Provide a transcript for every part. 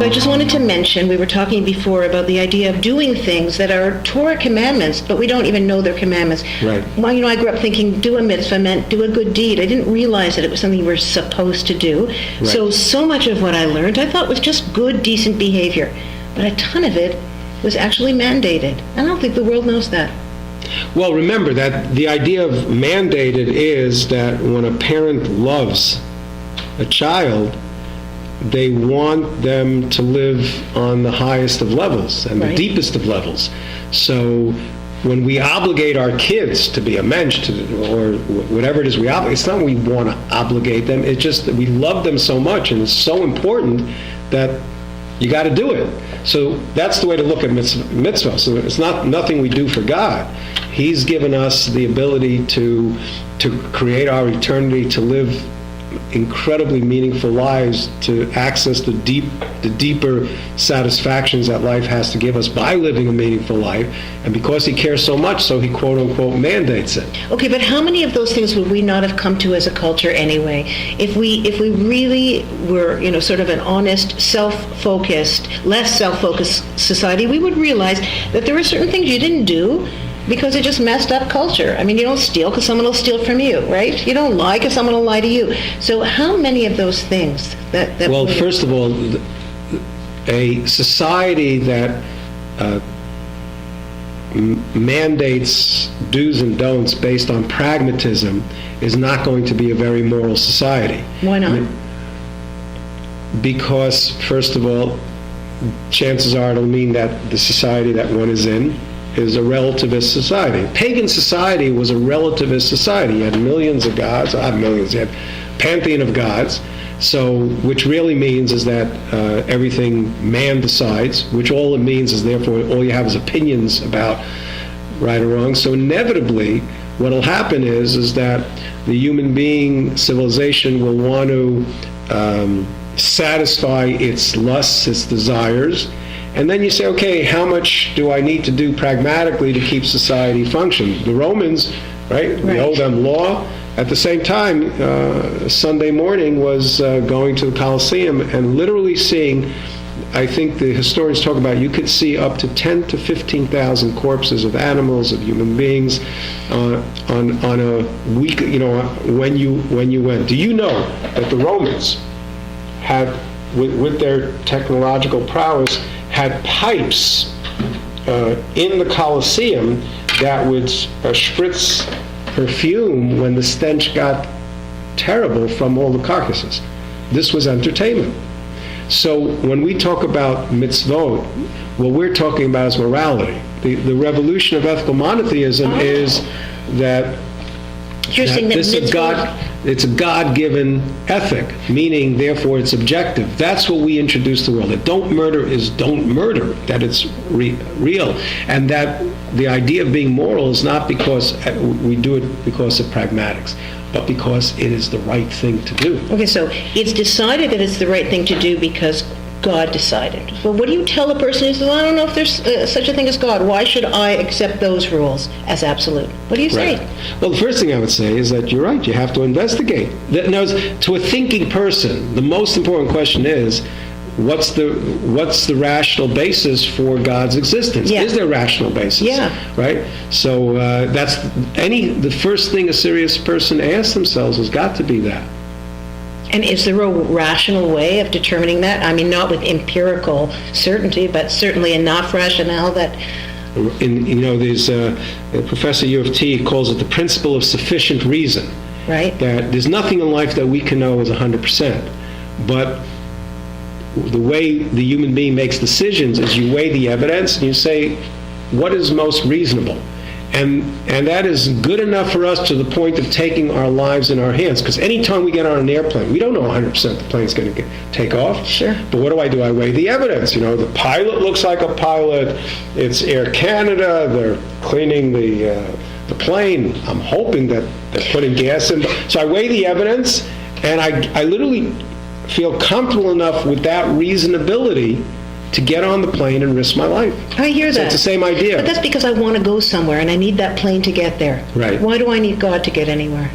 I just wanted to mention, we were talking before about the idea of doing things that are Torah commandments, but we don't even know they're commandments. Right. Well, I grew up thinking do a mitzvah meant do a good deed. I didn't realize that it was something you were supposed to do. Right. So much of what I learned I thought was just good, decent behavior. But a ton of it was actually mandated. I don't think the world knows that. Well, remember that the idea of mandated is that when a parent loves a child, they want them to live on the highest of levels and the Right. deepest of levels. So when we obligate our kids to be a mensch, or whatever it is we obligate, it's not we want to obligate them, it's just that we love them so much and it's so important that you got to do it. So that's the way to look at mitzvah. So it's nothing we do for God. He's given us the ability to create our eternity, to live incredibly meaningful lives, to access the deeper satisfactions that life has to give us by living a meaningful life. And because he cares so much, so he quote unquote mandates it. Okay, but how many of those things would we not have come to as a culture anyway? If we really were, sort of an honest, self-focused, less self-focused society, we would realize that there were certain things you didn't do because it just messed up culture. I mean, you don't steal because someone will steal from you, right? You don't lie because someone will lie to you. So how many of those things that Well, first of all, a society that mandates do's and don'ts based on pragmatism is not going to be a very moral society. Why not? Because, first of all, chances are it'll mean that the society that one is in is a relativist society. Pagan society was a relativist society. You had millions of gods, not millions, you had pantheon of gods, so which really means is that everything man decides, which all it means is therefore all you have is opinions about right or wrong. So inevitably what will happen is that the human being civilization will want to satisfy its lusts, its desires. And then you say, okay, how much do I need to do pragmatically to keep society functioning? The Romans, right? We owe them law. At the same time, Sunday morning was going to the Colosseum and literally seeing, I think the historians talk about, you could see up to 10 to 15,000 corpses of animals, of human beings on a week, when you went. Do you know that the Romans had, with their technological prowess, had pipes in the Colosseum that would spritz perfume when the stench got terrible from all the carcasses. This was entertainment. So when we talk about mitzvot, what we're talking about is morality. The revolution of ethical monotheism is that it's a God-given ethic, meaning, therefore, it's objective. That's what we introduce to the world. That don't murder is don't murder, that it's real. And that the idea of being moral is not because we do it because of pragmatics, but because it is the right thing to do. Okay, so it's decided that it's the right thing to do because God decided. But what do you tell a person who says, I don't know if there's such a thing as God. Why should I accept those rules as absolute? What do you say? Right. Well, the first thing I would say is that you're right. You have to investigate. Now, to a thinking person, the most important question is, what's the rational basis for God's existence? Yeah. Is there a rational basis? Yeah. Right? So the first thing a serious person asks themselves has got to be that. And is there a rational way of determining that? I mean, not with empirical certainty, but certainly enough rationale that... There's a Professor U of T calls it the principle of sufficient reason. Right. That there's nothing in life that we can know is 100%. But the way the human being makes decisions is you weigh the evidence and you say, what is most reasonable? And that is good enough for us to the point of taking our lives in our hands. Because anytime we get on an airplane, we don't know 100% the plane's going to take off. Sure. But what do? I weigh the evidence. The pilot looks like a pilot. It's Air Canada. They're cleaning the plane. I'm hoping that they're putting gas in. So I weigh the evidence, and I literally feel comfortable enough with that reasonability to get on the plane and risk my life. I hear that. So it's the same idea. But that's because I want to go somewhere and I need that plane to get there. Right. Why do I need God to get anywhere?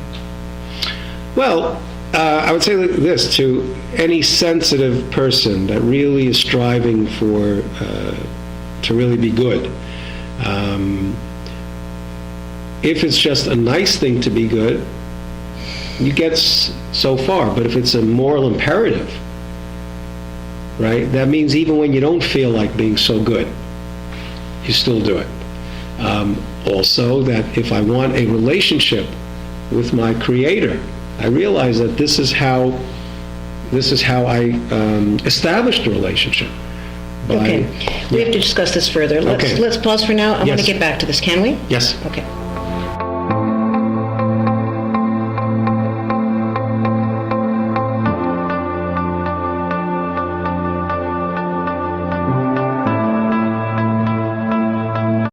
Well, I would say this to any sensitive person that really is striving for to really be good. If it's just a nice thing to be good, you get so far. But if it's a moral imperative, right, that means even when you don't feel like being so good, you still do it. Also, that if I want a relationship with my Creator, I realize that this is how I established a relationship. Okay. We have to discuss this further. Okay. Let's pause for now. I want Yes. to get back to this, can we? Yes. Okay.